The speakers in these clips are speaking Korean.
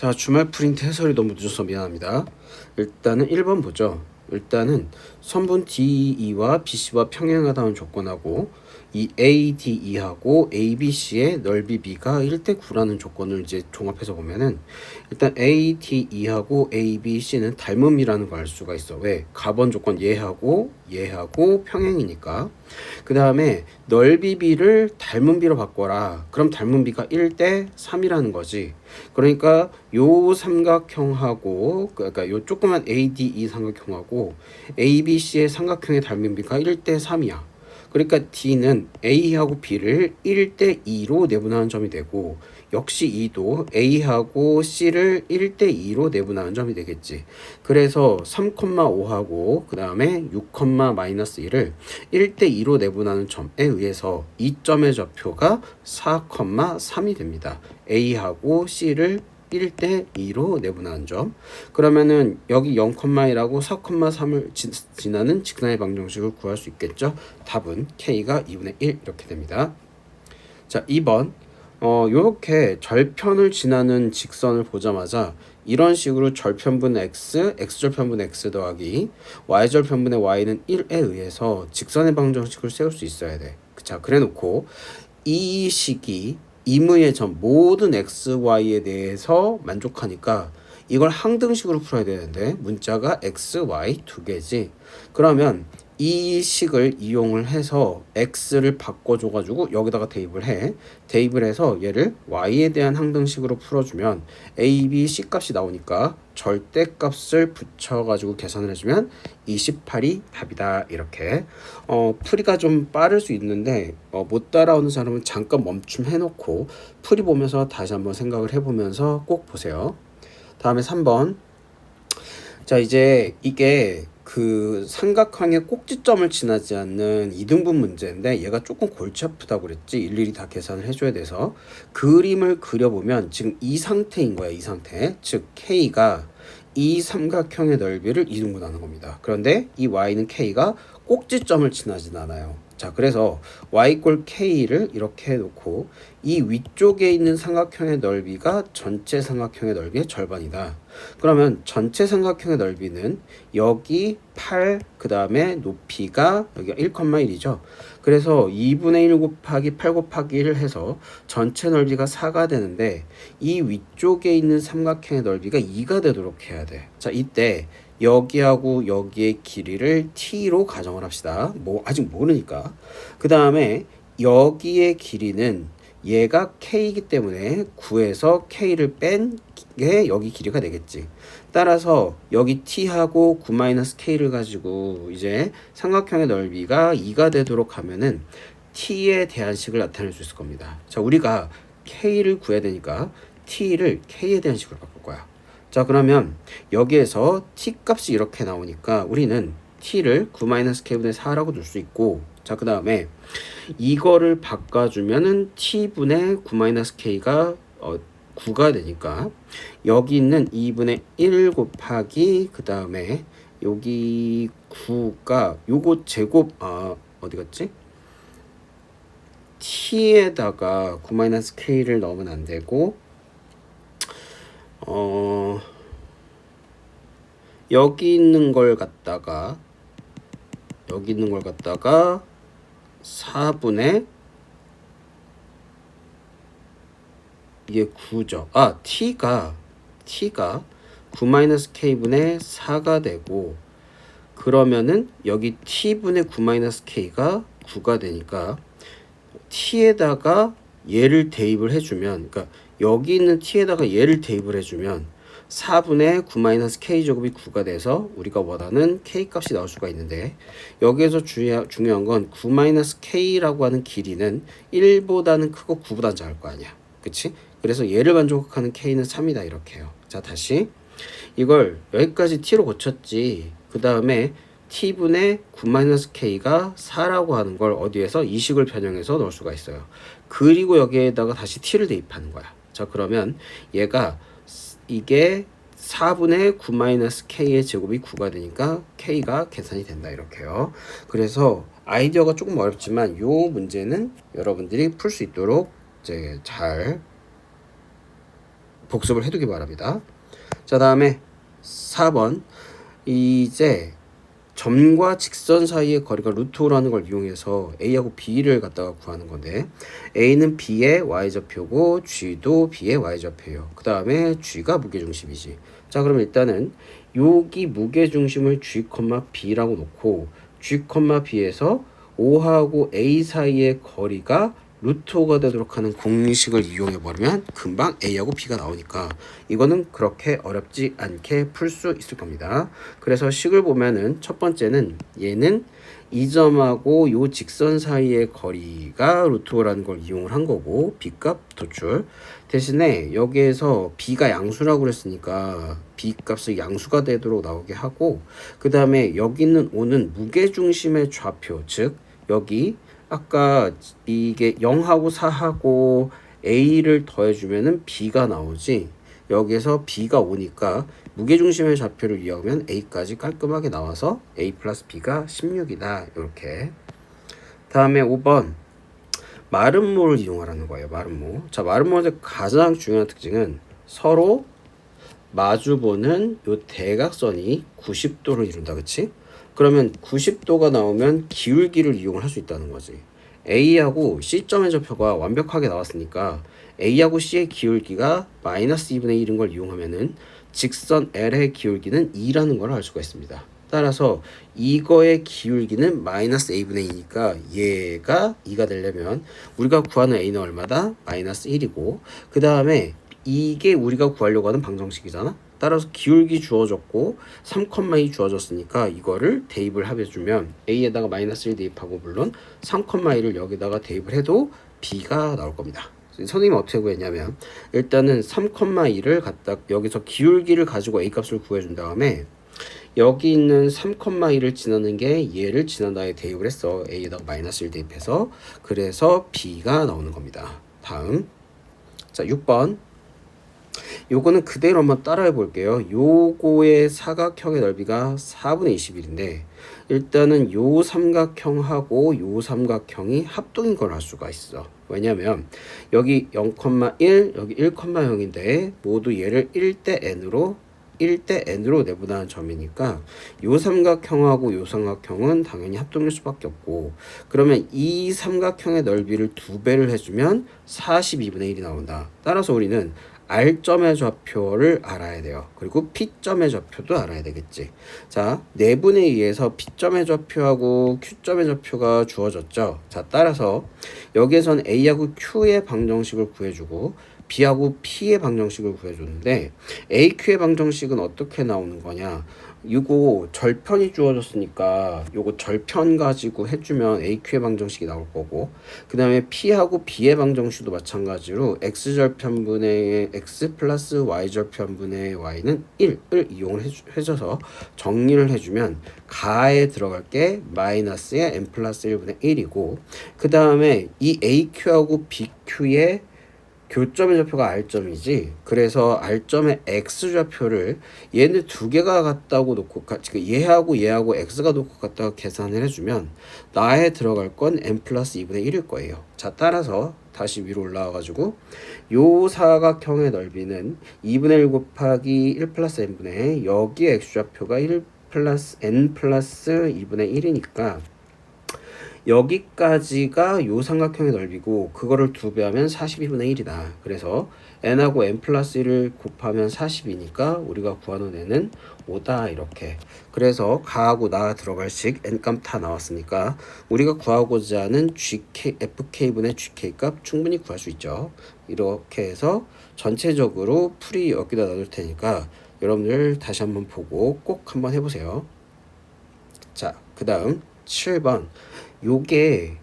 자, 주말 프린트 해설이 너무 늦어서 미안합니다. 일단은 1번 보죠. 일단은 선분 DE와 BC와 평행하다는 조건하고 이 ADE하고 ABC의 넓이 B가 1대 9라는 조건을 이제 종합해서 보면은 일단 ADE하고 ABC는 닮음이라는 걸 알 수가 있어. 왜? 가번 조건 얘하고 평행이니까. 그 다음에 넓이 B를 닮은 B로 바꿔라. 그럼 닮은 B가 1대 3이라는 거지. 그러니까 요 삼각형하고 그러니까 요 조그만 ADE 삼각형하고 ABC의 삼각형의 닮은 B가 1대 3이야. 그러니까 D는 A하고 B를 1대 2로 내분하는 점이 되고 역시 E도 A하고 C를 1대 2로 내분하는 점이 되겠지. 그래서 3,5하고 그 다음에 6,-1을 1대 2로 내분하는 점에 의해서 이 점의 좌표가 4,3이 됩니다. A하고 C를 1대 2로 내분하는 점. 그러면은 여기 0,1하고 4,3을 지나는 직선의 방정식을 구할 수 있겠죠. 답은 K가 2분의 1 이렇게 됩니다. 자, 2번. 요렇게 절편을 지나는 직선을 보자마자 이런 식으로 절편분 x, x절편분 x 더하기 y절편분의 y는 1에 의해서 직선의 방정식을 세울 수 있어야 돼. 자, 그래 놓고 이 식이 임의의 점 모든 x, y에 대해서 만족하니까 이걸 항등식으로 풀어야 되는데 문자가 x, y 두 개지. 그러면 이 식을 이용을 해서 x를 바꿔줘가지고 여기다가 대입을 해. 대입을 해서 얘를 y에 대한 항등식으로 풀어주면 a, b, c 값이 나오니까 절대값을 붙여가지고 계산을 해주면 28이 답이다. 이렇게 풀이가 좀 빠를 수 있는데 못 따라오는 사람은 잠깐 멈춤해놓고 풀이 보면서 다시 한번 생각을 해보면서 꼭 보세요. 다음에 3번. 자, 이제 이게 그 삼각형의 꼭지점을 지나지 않는 이등분 문제인데 얘가 조금 골치 아프다고 그랬지. 일일이 다 계산을 해줘야 돼서 그림을 그려보면 지금 이 상태인 거야. 이 상태. 즉 K가 이 삼각형의 넓이를 이등분하는 겁니다. 그런데 이 Y는 K가 꼭지점을 지나진 않아요. 자, 그래서 y 꼴 k를 이렇게 해놓고 이 위쪽에 있는 삼각형의 넓이가 전체 삼각형의 넓이의 절반이다. 그러면 전체 삼각형의 넓이는 여기 8, 그 다음에 높이가 여기가 1,1이죠. 그래서 2분의 1 곱하기 8 곱하기 1을 해서 전체 넓이가 4가 되는데 이 위쪽에 있는 삼각형의 넓이가 2가 되도록 해야 돼. 자, 이때 여기하고 여기의 길이를 t로 가정을 합시다. 뭐 아직 모르니까. 그 다음에 여기의 길이는 얘가 k이기 때문에 9에서 k를 뺀 게 여기 길이가 되겠지. 따라서 여기 t하고 9-k를 가지고 이제 삼각형의 넓이가 2가 되도록 하면은 t에 대한 식을 나타낼 수 있을 겁니다. 자, 우리가 k를 구해야 되니까 t를 k에 대한 식으로 바꿀 거야. 자, 그러면 여기에서 t 값이 이렇게 나오니까 우리는 t를 9-k분의 4라고 둘 수 있고, 자, 그 다음에 이거를 바꿔주면은 t분의 9-k가 9가 되니까 여기 있는 2분의 1 곱하기 그 다음에 여기 9가 요거 제곱 어디 갔지? t에다가 9-k를 넣으면 안 되고 여기 있는 걸 갖다가 4분의 이게 9죠. t가 9-k분의 4가 되고 그러면은 여기 t분의 9-k가 9가 되니까 t에다가 얘를 대입을 해주면, 그러니까 여기 있는 t에다가 얘를 대입을 해주면 4분의 9-k 제곱이 9가 돼서 우리가 원하는 k 값이 나올 수가 있는데 여기에서 중요한 건 9-k라고 하는 길이는 1보다는 크고 9보다는 작을 거 아니야. 그치? 그래서 얘를 만족하는 k는 3이다 이렇게 해요. 자, 다시 이걸 여기까지 t로 고쳤지. 그 다음에 t분의 9-k가 4라고 하는 걸 어디에서 이 식을 변형해서 넣을 수가 있어요. 그리고 여기에다가 다시 t를 대입하는 거야. 자, 그러면 얘가 이게 4분의 9-k의 제곱이 9가 되니까 k가 계산이 된다 이렇게요. 그래서 아이디어가 조금 어렵지만 요 문제는 여러분들이 풀 수 있도록 이제 잘 복습을 해두기 바랍니다. 자, 다음에 4번. 이제 점과 직선 사이의 거리가 루트라는 걸 이용해서 A하고 B를 갖다가 구하는 건데, A는 B의 Y좌표고 G도 B의 Y좌표예요. 그 다음에 G가 무게중심이지. 자, 그럼 일단은 여기 무게중심을 G, B라고 놓고 G, B에서 O하고 A 사이의 거리가 루트 5가 되도록 하는 공식을 이용해 버리면 금방 A하고 B가 나오니까 이거는 그렇게 어렵지 않게 풀 수 있을 겁니다. 그래서 식을 보면은 첫 번째는 얘는 이 점하고 요 직선 사이의 거리가 루트 5라는 걸 이용을 한 거고 B값 도출. 대신에 여기에서 B가 양수라고 그랬으니까 B 값을 양수가 되도록 나오게 하고, 그 다음에 여기 있는 O는 무게중심의 좌표, 즉 여기 아까 이게 0하고 4하고 A를 더해주면은 B가 나오지. 여기에서 B가 오니까 무게중심의 좌표를 이용하면 A까지 깔끔하게 나와서 A 플러스 B가 16이다. 이렇게. 다음에 5번. 마름모를 이용하라는 거예요. 마름모. 자, 마름모의 가장 중요한 특징은 서로 마주보는 요 대각선이 90도를 이룬다. 그치? 그러면 90도가 나오면 기울기를 이용을 할 수 있다는 거지. A하고 C점의 좌표가 완벽하게 나왔으니까 A하고 C의 기울기가 마이너스 2분의 1인 걸 이용하면은 직선 L의 기울기는 2라는 걸 알 수가 있습니다. 따라서 이거의 기울기는 마이너스 A분의 2니까 얘가 2가 되려면 우리가 구하는 A는 얼마다? 마이너스 1이고, 그 다음에 이게 우리가 구하려고 하는 방정식이잖아. 따라서 기울기 주어졌고 3,2 주어졌으니까 이거를 대입을 해주면 A에다가 마이너스 1 대입하고, 물론 3,2를 여기다가 대입을 해도 B가 나올 겁니다. 선생님이 어떻게 구했냐면 일단은 3,2를 갖다 여기서 기울기를 가지고 A 값을 구해준 다음에 여기 있는 3,2를 지나는 게 얘를 지난 다음에 대입을 했어. A에다가 마이너스 1 대입해서. 그래서 B가 나오는 겁니다. 다음. 자, 6번. 요거는 그대로 한번 따라해 볼게요. 요거의 사각형의 넓이가 4분의 21인데 일단은 요 삼각형하고 요 삼각형이 합동인 걸 알 수가 있어. 왜냐면 여기 0,1 여기 1,0인데 모두 얘를 1대 n으로 내분하는 점이니까 요 삼각형하고 요 삼각형은 당연히 합동일 수밖에 없고, 그러면 이 삼각형의 넓이를 2배를 해주면 42분의 1이 나온다. 따라서 우리는 R점의 좌표를 알아야 돼요. 그리고 P점의 좌표도 알아야 되겠지. 자, 내분에 의해서 P점의 좌표하고 Q점의 좌표가 주어졌죠. 자, 따라서 여기에선 A하고 Q의 방정식을 구해주고 B하고 P의 방정식을 구해줬는데 AQ의 방정식은 어떻게 나오는 거냐. 이거 절편이 주어졌으니까 요거 절편 가지고 해주면 AQ의 방정식이 나올 거고, 그 다음에 P하고 B의 방정식도 마찬가지로 X절편분의 X 플러스 Y절편분의 Y는 1을 이용을 해줘서 정리를 해주면 가에 들어갈 게 마이너스의 n 플러스 1분의 1이고, 그 다음에 이 AQ하고 BQ의 교점의 좌표가 R점이지. 그래서 R점의 X좌표를 얘네 두 개가 같다고 놓고 얘하고 X가 놓고 갖다가 계산을 해주면 나에 들어갈 건 n 플러스 2분의 1일 거예요. 자, 따라서 다시 위로 올라와가지고 요 사각형의 넓이는 2분의 1 곱하기 1 플러스 n분의 여기에 X좌표가 1 플러스 n 플러스 2분의 1이니까 여기까지가 요 삼각형의 넓이고 그거를 2배 하면 42분의 1이다. 그래서 n하고 n 플러스 1을 곱하면 40이니까 우리가 구하는 n은 5다. 이렇게. 그래서 가하고 나 들어갈 식 n값 다 나왔으니까 우리가 구하고자 하는 fk분의 gk 값 충분히 구할 수 있죠. 이렇게 해서 전체적으로 풀이 여기다 놔둘 테니까 여러분들 다시 한번 보고 꼭 한번 해보세요. 자, 그 다음 7번. 요게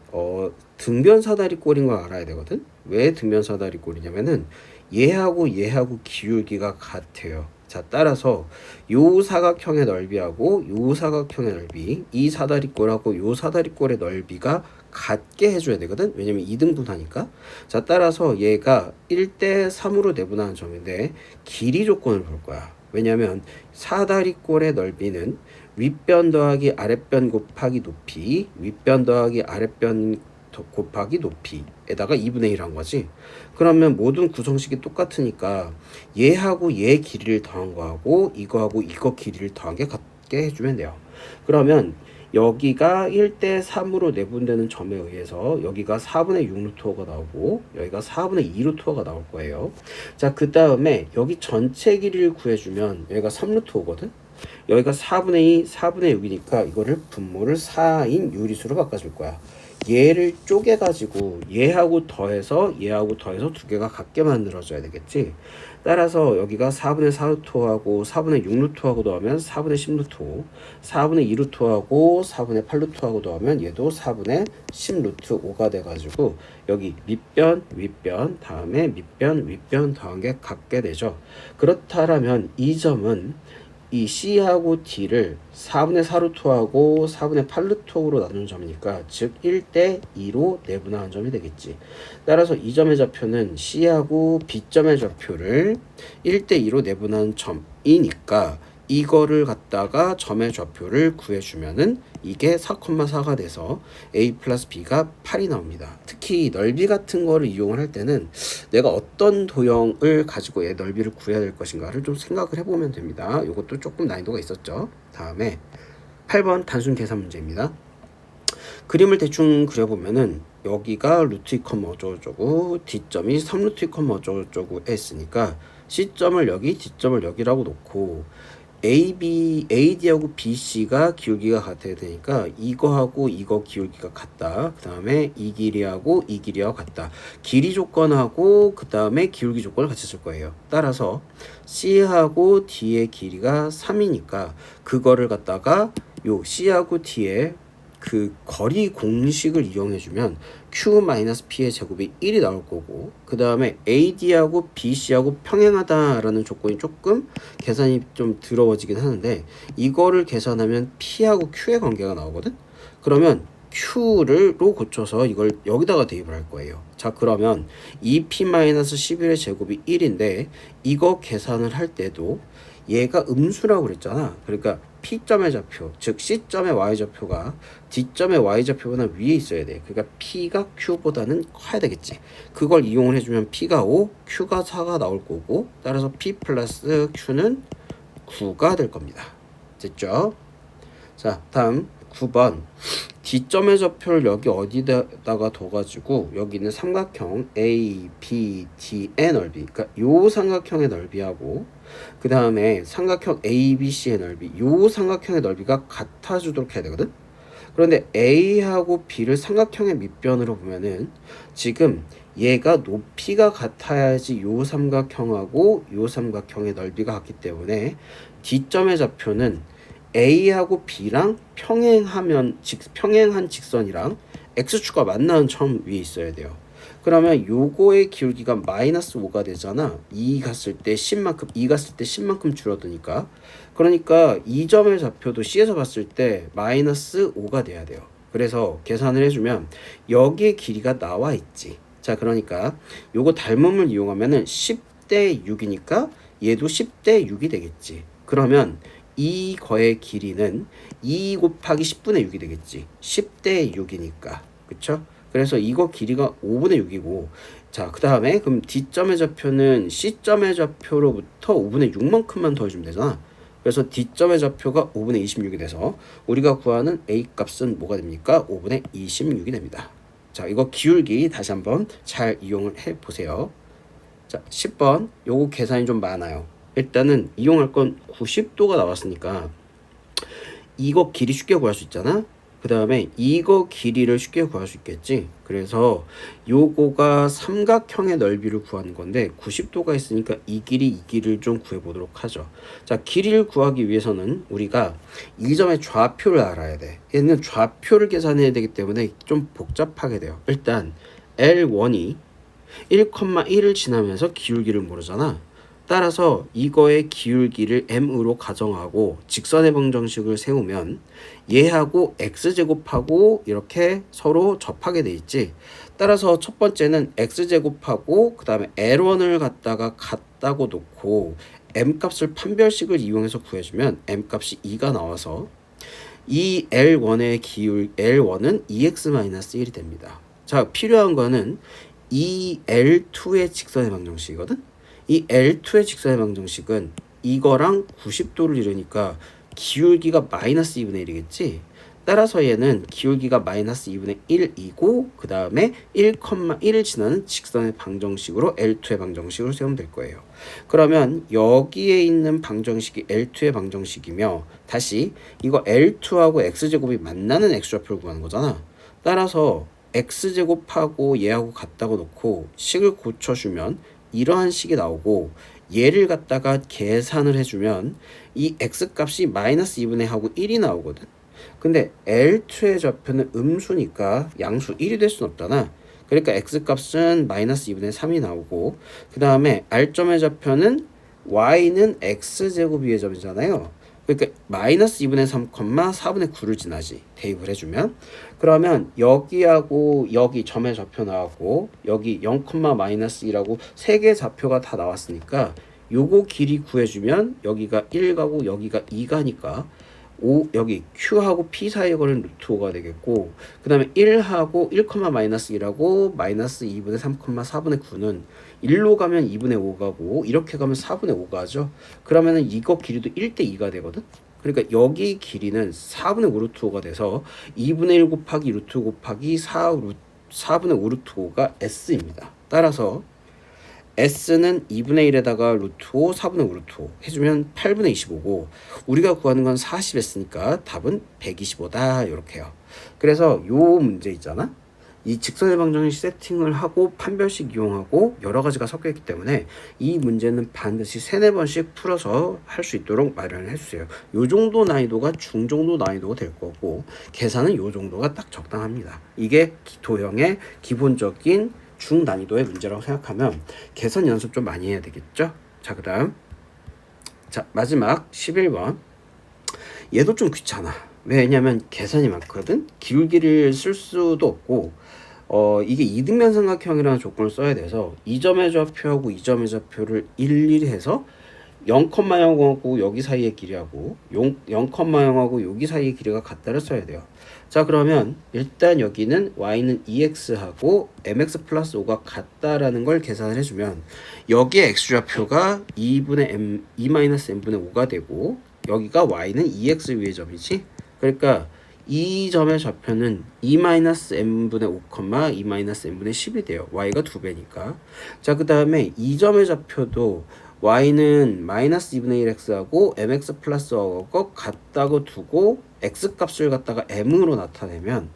등변 사다리꼴인 걸 알아야 되거든. 왜 등변 사다리꼴이냐면은 얘하고 기울기가 같아요. 자, 따라서 요 사각형의 넓이하고 요 사각형의 넓이, 이 사다리꼴하고 요 사다리꼴의 넓이가 같게 해줘야 되거든. 왜냐면 2등분하니까. 자, 따라서 얘가 1대 3으로 내분하는 점인데 길이 조건을 볼 거야. 왜냐면 사다리꼴의 넓이는 윗변 더하기 아랫변 곱하기 높이, 윗변 더하기 아랫변 곱하기 높이에다가 2분의 1 한 거지. 그러면 모든 구성식이 똑같으니까 얘하고 얘 길이를 더한 거하고 이거하고 이거 길이를 더한 게 같게 해주면 돼요. 그러면 여기가 1대 3으로 내분되는 점에 의해서 여기가 4분의 6 루트 5가 나오고 여기가 4분의 2 루트 5가 나올 거예요. 자, 그 다음에 여기 전체 길이를 구해주면 여기가 3 루트 5거든. 여기가 4분의 2, 4분의 6이니까 이거를 분모를 4인 유리수로 바꿔줄 거야. 얘를 쪼개가지고 얘하고 더해서 두 개가 같게 만들어줘야 되겠지. 따라서 여기가 4분의 4 루트 5하고 4분의 6 루트 5하고 더하면 4분의 10 루트 5, 4분의 2 루트 5하고 4분의 8 루트 5하고 더하면 얘도 4분의 10 루트 5가 돼가지고 여기 밑변, 윗변, 다음에 밑변, 윗변 더한 게 같게 되죠. 그렇다면 이 점은 이 C하고 D를 4분의 4 루트 5하고 4분의 8 루트 5로 나누는 점이니까 즉 1대 2로 내분화한 점이 되겠지. 따라서 이 점의 좌표는 C하고 B점의 좌표를 1대 2로 내분한 점이니까 이거를 갖다가 점의 좌표를 구해주면은 이게 4,4가 돼서 A 플러스 B가 8이 나옵니다. 특히 넓이 같은 거를 이용을 할 때는 내가 어떤 도형을 가지고 얘 넓이를 구해야 될 것인가를 좀 생각을 해보면 됩니다. 이것도 조금 난이도가 있었죠. 다음에 8번 단순 계산 문제입니다. 그림을 대충 그려보면은 여기가 루트 2, 어쩌고저쩌고 D점이 3루트 2, 어쩌고저쩌고 했으니까 C점을 여기, D점을 여기라고 놓고 AD하고 BC가 기울기가 같아야 되니까 이거하고 이거 기울기가 같다. 그 다음에 이 길이하고 이 길이하고 같다. 길이 조건하고 그 다음에 기울기 조건을 같이 쓸 거예요. 따라서 C하고 D의 길이가 3이니까 그거를 갖다가 요 C하고 D의 그 거리 공식을 이용해주면 Q-P의 제곱이 1이 나올 거고 그 다음에 AD하고 BC하고 평행하다라는 조건이 조금 계산이 좀 더러워지긴 하는데 이거를 계산하면 P하고 Q의 관계가 나오거든. 그러면 Q를로 고쳐서 이걸 여기다가 대입을 할 거예요. 자, 그러면 2P-11의 제곱이 1인데 이거 계산을 할 때도 얘가 음수라고 그랬잖아. 그러니까 P점의 좌표, 즉 C점의 Y좌표가 D점의 Y좌표보다 위에 있어야 돼. 그러니까 P가 Q보다는 커야 되겠지. 그걸 이용을 해주면 P가 5, Q가 4가 나올 거고 따라서 P 플러스 Q는 9가 될 겁니다. 됐죠? 자, 다음 9번 D점의 좌표를 여기 어디다가 둬가지고 여기 있는 삼각형 A, B, D의 넓이, 그러니까 요 삼각형의 넓이하고 그 다음에 삼각형 ABC의 넓이, 요 삼각형의 넓이가 같아주도록 해야 되거든. 그런데 A하고 B를 삼각형의 밑변으로 보면은 지금 얘가 높이가 같아야지 요 삼각형하고 요 삼각형의 넓이가 같기 때문에 D점의 좌표는 A하고 B랑 평행한 직선이랑 X축과 만나는 점 위에 있어야 돼요. 그러면 요거의 기울기가 마이너스 5가 되잖아. 2 갔을 때 10만큼, 2 갔을 때 10만큼 줄어드니까. 그러니까 이 점의 좌표도 C에서 봤을 때 마이너스 5가 돼야 돼요. 그래서 계산을 해주면 여기의 길이가 나와 있지. 자, 그러니까 요거 닮음을 이용하면은 10대 6이니까 얘도 10대 6이 되겠지. 그러면 이거의 길이는 2 곱하기 10분의 6이 되겠지. 10대 6이니까. 그쵸? 그래서 이거 길이가 5분의 6이고 자, 그 다음에 그럼 D점의 좌표는 C점의 좌표로부터 5분의 6만큼만 더해주면 되잖아. 그래서 D점의 좌표가 5분의 26이 돼서 우리가 구하는 A 값은 뭐가 됩니까? 5분의 26이 됩니다. 자, 이거 기울기 다시 한번 잘 이용을 해보세요. 자, 10번 요거 계산이 좀 많아요. 일단은 이용할 건 90도가 나왔으니까 이거 길이 쉽게 구할 수 있잖아. 그 다음에 이거 길이를 쉽게 구할 수 있겠지. 그래서 요거가 삼각형의 넓이를 구하는 건데 90도가 있으니까 이 길이를 좀 구해보도록 하죠. 자, 길이를 구하기 위해서는 우리가 이 점의 좌표를 알아야 돼. 얘는 좌표를 계산해야 되기 때문에 좀 복잡하게 돼요. 일단 L1이 1,1을 지나면서 기울기를 모르잖아. 따라서 이거의 기울기를 m으로 가정하고 직선의 방정식을 세우면 얘하고 x제곱하고 이렇게 서로 접하게 돼 있지. 따라서 첫 번째는 x제곱하고 그 다음에 L1을 갖다가 같다고 놓고 m값을 판별식을 이용해서 구해주면 m값이 2가 나와서 이 L1의 L1은 2x-1이 됩니다. 자, 필요한 거는 이 L2의 직선의 방정식이거든. 이 L2의 직선의 방정식은 이거랑 90도를 이루니까 기울기가 마이너스 2분의 1이겠지. 따라서 얘는 기울기가 마이너스 2분의 1이고 그 다음에 1,1을 지나는 직선의 방정식으로 L2의 방정식으로 세우면 될 거예요. 그러면 여기에 있는 방정식이 L2의 방정식이며 다시 이거 L2하고 X제곱이 만나는 X좌표를 구하는 거잖아. 따라서 X제곱하고 얘하고 같다고 놓고 식을 고쳐주면 이러한 식이 나오고 얘를 갖다가 계산을 해주면 이 X값이 마이너스 2분의 하고 1이 나오거든. 근데 L2의 좌표는 음수니까 양수 1이 될 순 없잖아. 그러니까 X값은 마이너스 2분의 3이 나오고 그 다음에 R점의 좌표는 Y는 X제곱 위의 점이잖아요. 그러니까 마이너스 2분의 3, 4분의 9를 지나지. 대입을 해주면 그러면 여기하고 여기 점의 좌표 나왔고 여기 0, 마이너스 2라고 세 개의 좌표가 다 나왔으니까 요거 길이 구해주면 여기가 1 가고 여기가 2 가니까 여기 Q하고 P 사이에 걸린 루트 5가 되겠고 그 다음에 1하고 1, 마이너스 2라고 마이너스 2분의 3, 4분의 9는 1로 가면 2분의 5 가고 이렇게 가면 4분의 5 가죠. 그러면은 이거 길이도 1대 2가 되거든. 그러니까 여기 길이는 4분의 5 루트 5가 돼서 2분의 1 곱하기 루트 5 곱하기 4분의 5 루트 5가 S입니다. 따라서 S는 2분의 1에다가 루트 5, 4분의 5 루트 5 해주면 8분의 25고 우리가 구하는 건 40S니까 답은 125다 이렇게요. 그래서 요 문제 있잖아. 이 직선의 방정식 세팅을 하고 판별식 이용하고 여러 가지가 섞여 있기 때문에 이 문제는 반드시 3-4번씩 풀어서 할 수 있도록 마련을 해주세요. 요 정도 난이도가 중정도 난이도가 될 거고 계산은 요 정도가 딱 적당합니다. 이게 도형의 기본적인 중난이도의 문제라고 생각하면 계산 연습 좀 많이 해야 되겠죠. 자, 그 다음 자 마지막 11번. 얘도 좀 귀찮아. 왜냐면 계산이 많거든. 기울기를 쓸 수도 없고 이게 이등변 삼각형이라는 조건을 써야 돼서 이 점의 좌표하고 이 점의 좌표를 일일이 해서 0,0하고 여기 사이의 길이하고 0,0하고 여기 사이의 길이가 같다를 써야 돼요. 자, 그러면 일단 여기는 y는 2x하고 mx 플러스 5가 같다라는 걸 계산을 해주면 여기에 x좌표가 2-m분의 5가 되고 여기가 y는 2x 위의 점이지. 그러니까 이 점의 좌표는 2-m분의 5, 2-m분의 10이 돼요. y가 2배니까. 자, 그 다음에 이 점의 좌표도 y는 마이너스 2분의 1x하고 mx 플러스 5가 같다고 두고 x값을 갖다가 m으로 나타내면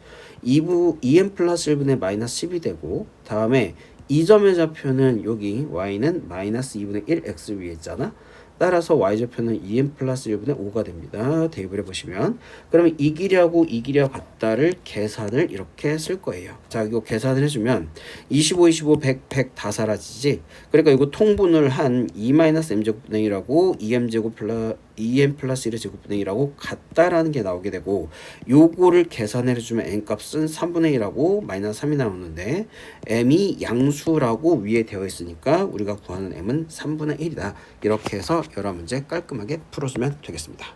2m 플러스 1분의 마이너스 10이 되고 다음에 이 점의 좌표는 여기 y는 마이너스 2분의 1x 위에 있잖아. 따라서 y좌표는 2m 플러스 1분의 5가 됩니다. 대입을 해보시면 그러면 이 길이하고 이 길이와 같다를 계산을 이렇게 쓸 거예요. 자, 이거 계산을 해주면 25, 25, 100, 100 다 사라지지. 그러니까 이거 통분을 한 2-m제곱분의 1하고 2m 플러스 1의 제곱분의 1하고 같다라는 게 나오게 되고 요거를 계산해주면 n값은 3분의 1하고 마이너스 3이 나오는데 m이 양수라고 위에 되어 있으니까 우리가 구하는 m은 3분의 1이다. 이렇게 해서 여러 문제 깔끔하게 풀어주면 되겠습니다.